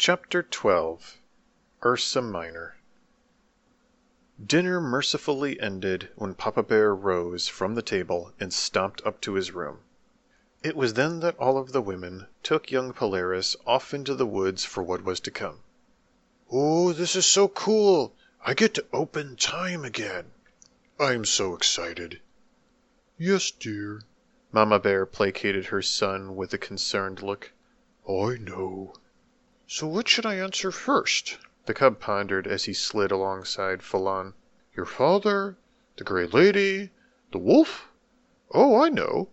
Chapter 12 Ursa Minor. Dinner mercifully ended when Papa Bear rose from the table and stomped up to his room. It was then that all of the women took young Polaris off into the woods for what was to come. "Oh, this is so cool! I get to open time again. I'm so excited." "Yes, dear." Mama Bear placated her son with a concerned look. "I know." "So what should I answer first?" The cub pondered as he slid alongside Falon. "Your father, the Gray Lady, the wolf? Oh, I know.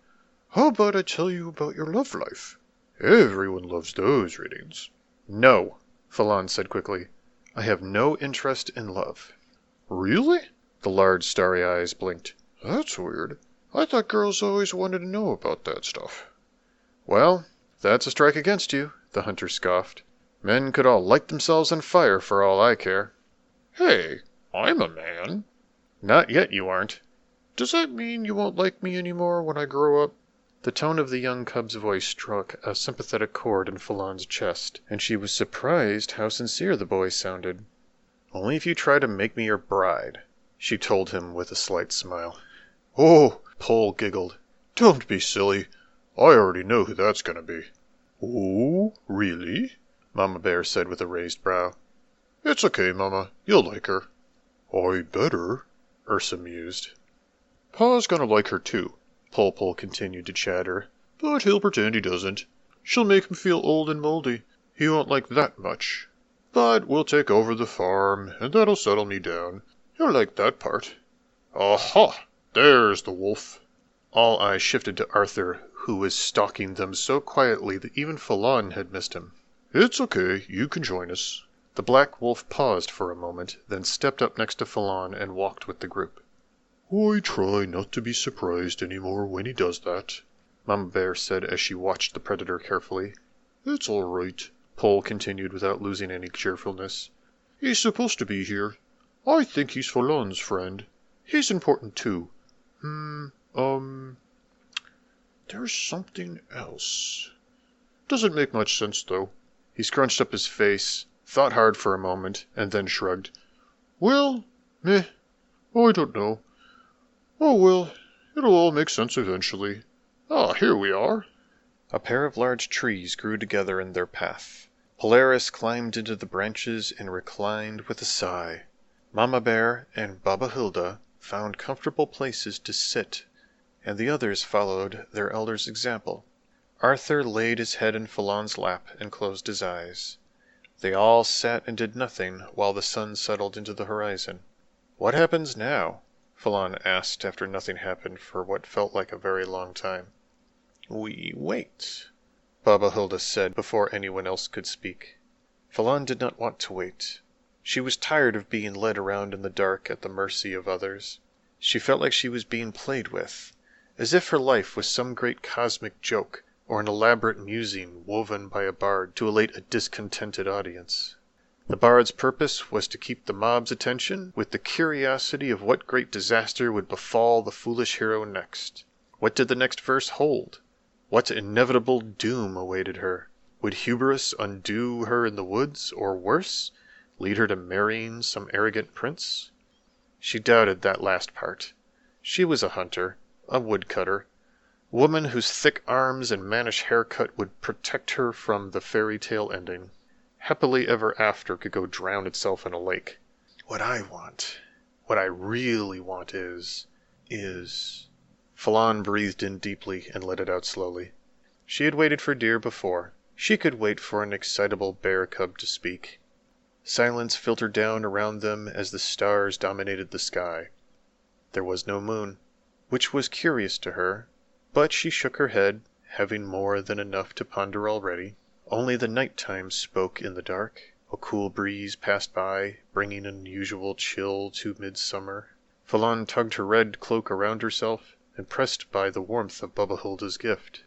How about I tell you about your love life? Everyone loves those readings." "No," Falon said quickly. "I have no interest in love." "Really?" The large starry eyes blinked. "That's weird. I thought girls always wanted to know about that stuff." "Well, that's a strike against you," the hunter scoffed. "Men could all light themselves on fire for all I care." "Hey, I'm a man." "Not yet you aren't." "Does that mean you won't like me anymore when I grow up?" The tone of the young cub's voice struck a sympathetic chord in Falon's chest, and she was surprised how sincere the boy sounded. "Only if you try to make me your bride," she told him with a slight smile. "Oh," Pole giggled. "don't be silly. I already know who that's gonna be." "Oh, really?" Mama Bear said with a raised brow. "It's okay, Mama. You'll like her." "I better," Ursa mused. "Pa's gonna like her too," Pole continued to chatter. "but he'll pretend he doesn't. She'll make him feel old and moldy. He won't like that much. But we'll take over the farm, and that'll settle me down. He'll like that part. Aha! There's the wolf." All eyes shifted to Arthur, who was stalking them so quietly that even Falon had missed him. "It's okay. You can join us." The black wolf paused for a moment, then stepped up next to Falon and walked with the group. "I try not to be surprised anymore when he does that," Mama Bear said as she watched the predator carefully. "It's all right," Pole continued without losing any cheerfulness. "He's supposed to be here. I think he's Falon's friend. He's important too. There's something else. Doesn't make much sense, though." He scrunched up his face, thought hard for a moment, and then shrugged. "Well, I don't know. Oh well, it'll all make sense eventually. Ah, here we are." A pair of large trees grew together in their path. Polaris climbed into the branches and reclined with a sigh. Mama Bear and Baba Hilda found comfortable places to sit, and the others followed their elder's example. Arthur laid his head in Falon's lap and closed his eyes. They all sat and did nothing while the sun settled into the horizon. "What happens now?" Falon asked after nothing happened for what felt like a very long time. "We wait," Baba Hilda said before anyone else could speak. Falon did not want to wait. She was tired of being led around in the dark at the mercy of others. She felt like she was being played with, as if her life was some great cosmic joke or an elaborate musing woven by a bard to elate a discontented audience. The bard's purpose was to keep the mob's attention with the curiosity of what great disaster would befall the foolish hero next. What did the next verse hold? What inevitable doom awaited her? Would hubris undo her in the woods, or worse, lead her to marrying some arrogant prince? She doubted that last part. She was a hunter, a woodcutter, a woman whose thick arms and mannish haircut would protect her from the fairy tale ending. Happily ever after could go drown itself in a lake. What I want, what I really want is... Falon breathed in deeply and let it out slowly. She had waited for deer before. She could wait for an excitable bear cub to speak. Silence filtered down around them as the stars dominated the sky. There was no moon, which was curious to her, but she shook her head, having more than enough to ponder already. Only the night time spoke in the dark. A cool breeze passed by, bringing an unusual chill to midsummer. Falon tugged her red cloak around herself, impressed by the warmth of Baba Hilda's gift.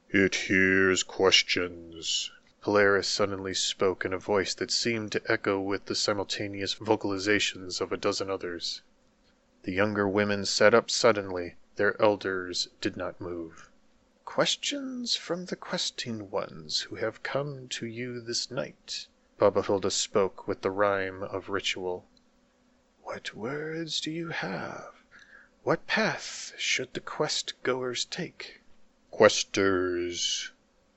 "It hears questions," Polaris suddenly spoke in a voice that seemed to echo with the simultaneous vocalizations of a dozen others. The younger women sat up suddenly. Their elders did not move. Questions from the questing ones who have come to you this night. Baba Hilda spoke with the rhyme of ritual. What words do you have? What path should the quest-goers take? Questers,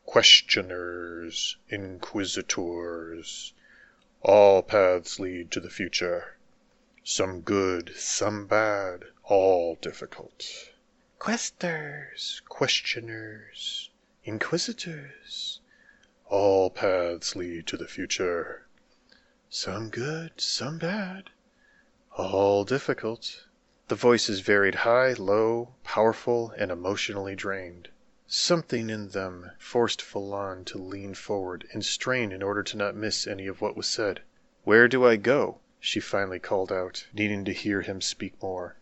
questioners, inquisitors. All paths lead to the future. Some good, some bad, all difficult. Questers, questioners, inquisitors. All paths lead to the future. Some good, some bad, all difficult. The voices varied high, low, powerful, and emotionally drained. Something in them forced Falon to lean forward and strain in order to not miss any of what was said. Where do I go? She finally called out, needing to hear him speak more.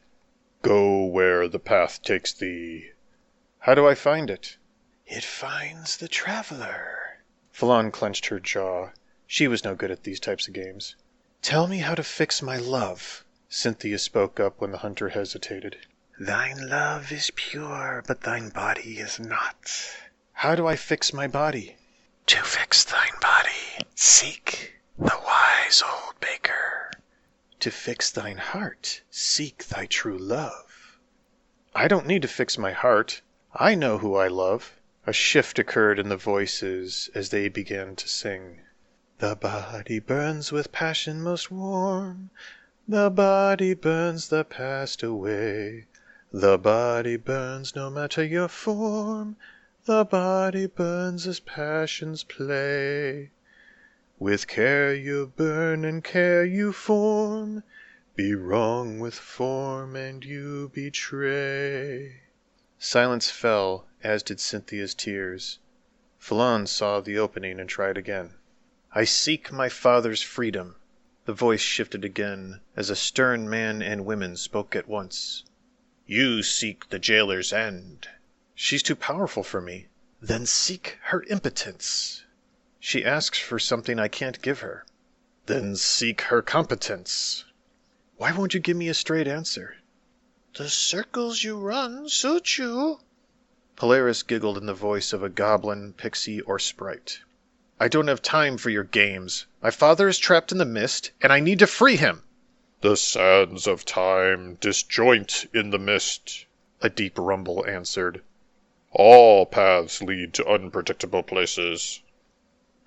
Go where the path takes thee. How do I find it? It finds the traveler. Falon clenched her jaw. She was no good at these types of games. Tell me how to fix my love. Cynthia spoke up when the hunter hesitated. Thine love is pure, but thine body is not. How do I fix my body? To fix thine body, seek the wise old baker. To fix thine heart, seek thy true love. I don't need to fix my heart. I know who I love. A shift occurred in the voices as they began to sing. The body burns with passion most warm. The body burns the past away. The body burns no matter your form. The body burns as passions play. With care you burn and care you form. Be wrong with form and you betray. Silence fell, as did Cynthia's tears. Falon saw the opening and tried again. I seek my father's freedom. The voice shifted again, as a stern man and women spoke at once. You seek the jailer's end. She's too powerful for me. Then seek her impotence. She asks for something I can't give her. Then seek her competence. Why won't you give me a straight answer? The circles you run suit you. Polaris giggled in the voice of a goblin, pixie, or sprite. I don't have time for your games. My father is trapped in the mist, and I need to free him. The sands of time disjoint in the mist, A deep rumble answered. All paths lead to unpredictable places.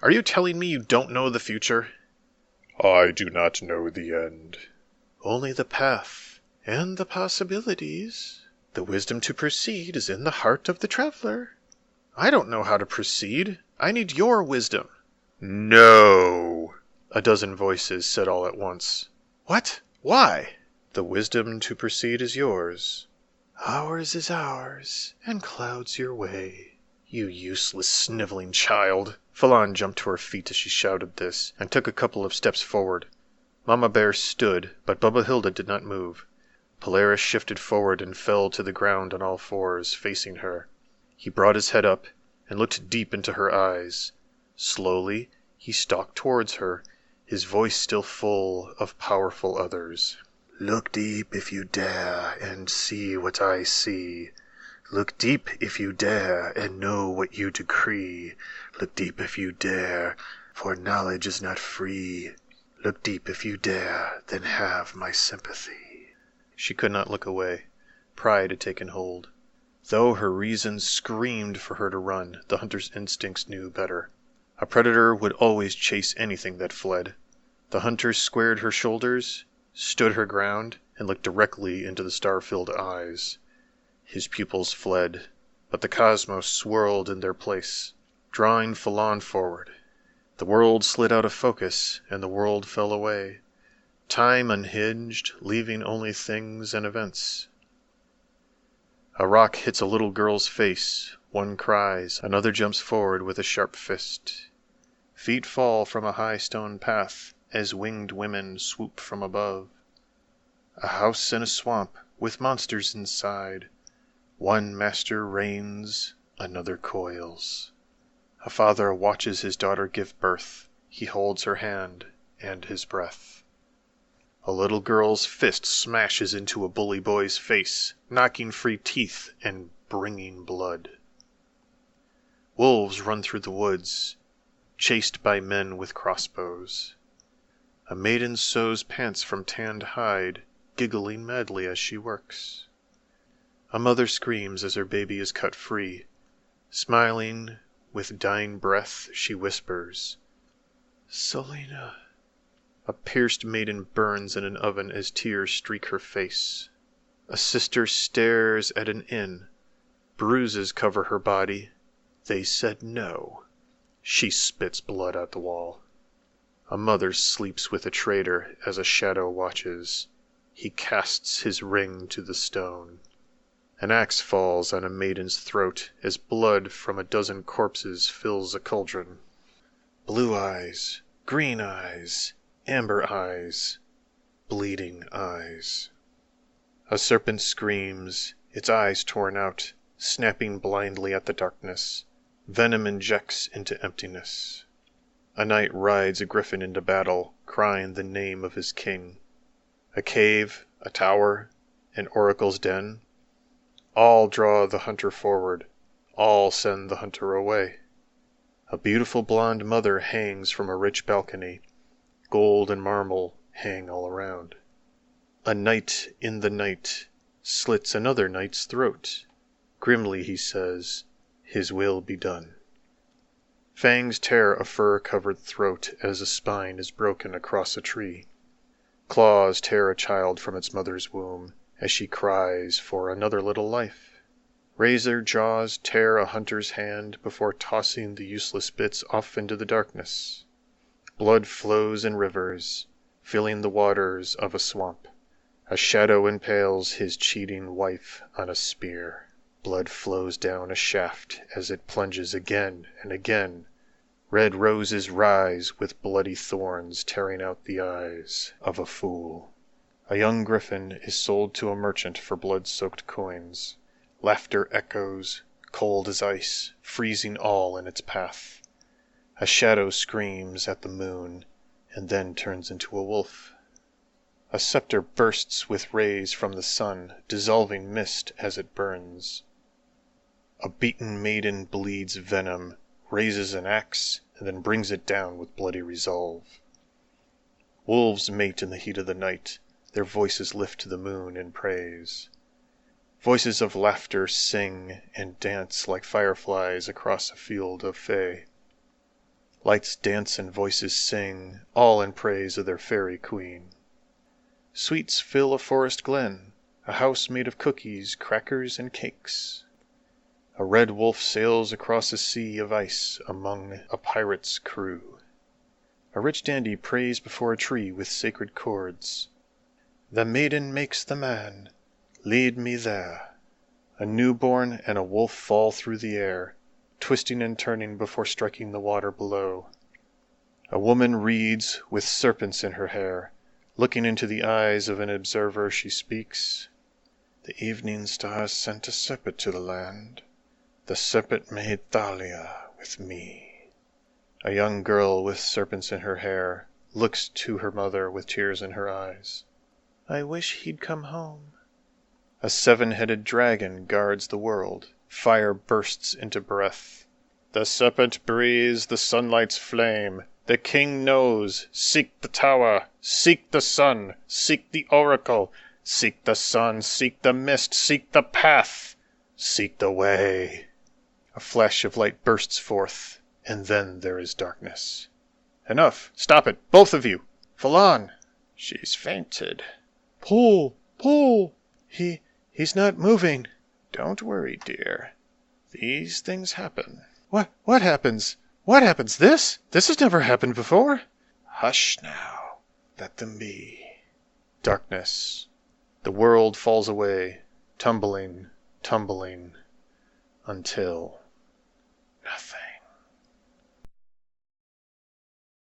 Are you telling me you don't know the future? I do not know the end. Only the path and the possibilities. The wisdom to proceed is in the heart of the traveler. I don't know how to proceed. I need your wisdom. No, a dozen voices said all at once. What? Why? The wisdom to proceed is yours. Ours is ours, and clouds your way. You useless, sniveling child. Falon jumped to her feet as she shouted this, and took a couple of steps forward. Mama Bear stood, but Baba Hilda did not move. Polaris shifted forward and fell to the ground on all fours, facing her. He brought his head up and looked deep into her eyes. Slowly, he stalked towards her, his voice still full of powerful others. Look deep if you dare and see what I see. Look deep if you dare and know what you decree. Look deep if you dare, for knowledge is not free. Look deep if you dare, then have my sympathy. She could not look away. Pride had taken hold. Though her reason screamed for her to run, the hunter's instincts knew better. A predator would always chase anything that fled. The hunter squared her shoulders, stood her ground, and looked directly into the star-filled eyes. His pupils fled, but the cosmos swirled in their place, drawing Falon forward. The world slid out of focus, and the world fell away. Time unhinged, leaving only things and events. A rock hits a little girl's face. One cries, another jumps forward with a sharp fist. Feet fall from a high stone path as winged women swoop from above. A house in a swamp with monsters inside. One master reigns, another coils. A father watches his daughter give birth. He holds her hand and his breath. A little girl's fist smashes into a bully boy's face, knocking free teeth and bringing blood. Wolves run through the woods, chased by men with crossbows. A maiden sews pants from tanned hide, giggling madly as she works. A mother screams as her baby is cut free. Smiling, with dying breath, she whispers, "Selena." A pierced maiden burns in an oven as tears streak her face. A sister stares at an inn. Bruises cover her body. They said no. She spits blood at the wall. A mother sleeps with a traitor as a shadow watches. He casts his ring to the stone. An axe falls on a maiden's throat as blood from a dozen corpses fills a cauldron. Blue eyes, green eyes, amber eyes, bleeding eyes. A serpent screams, its eyes torn out, snapping blindly at the darkness. Venom injects into emptiness. A knight rides a griffin into battle, crying the name of his king. A cave, a tower, an oracle's den. All draw the hunter forward. All send the hunter away. A beautiful blonde mother hangs from a rich balcony. Gold and marble hang all around. A knight in the night slits another knight's throat. Grimly he says, "His will be done." Fangs tear a fur-covered throat as a spine is broken across a tree. Claws tear a child from its mother's womb as she cries for another little life. Razor jaws tear a hunter's hand before tossing the useless bits off into the darkness. Blood flows in rivers, filling the waters of a swamp. A shadow impales his cheating wife on a spear. Blood flows down a shaft as it plunges again and again. Red roses rise with bloody thorns tearing out the eyes of a fool. A young griffin is sold to a merchant for blood-soaked coins. Laughter echoes, cold as ice, freezing all in its path. A shadow screams at the moon and then turns into a wolf. A scepter bursts with rays from the sun, dissolving mist as it burns. A beaten maiden bleeds venom, raises an axe, and then brings it down with bloody resolve. Wolves mate in the heat of the night. Their voices lift to the moon in praise. Voices of laughter sing and dance like fireflies across a field of fay. Lights dance and voices sing, all in praise of their fairy queen. Sweets fill a forest glen, a house made of cookies, crackers, and cakes. A red wolf sails across a sea of ice among a pirate's crew. A rich dandy prays before a tree with sacred chords. The maiden makes the man. Lead me there. A newborn and a wolf fall through the air, twisting and turning before striking the water below. A woman reads with serpents in her hair. Looking into the eyes of an observer, she speaks. The evening stars sent a serpent to the land. The serpent made Thalia with me. A young girl with serpents in her hair looks to her mother with tears in her eyes. I wish he'd come home. A seven-headed dragon guards the world. Fire bursts into breath. The serpent breathes the sunlight's flame. The king knows. Seek the tower. Seek the sun. Seek the oracle. Seek the sun. Seek the mist. Seek the path. Seek the way. A flash of light bursts forth, and then there is darkness. Enough! Stop it! Both of you! Falon! She's fainted. Pull! Pull! He's not moving. Don't worry, dear. These things happen. What happens? What happens? This? This has never happened before. Hush now. Let them be. Darkness. The world falls away, tumbling, tumbling, until nothing.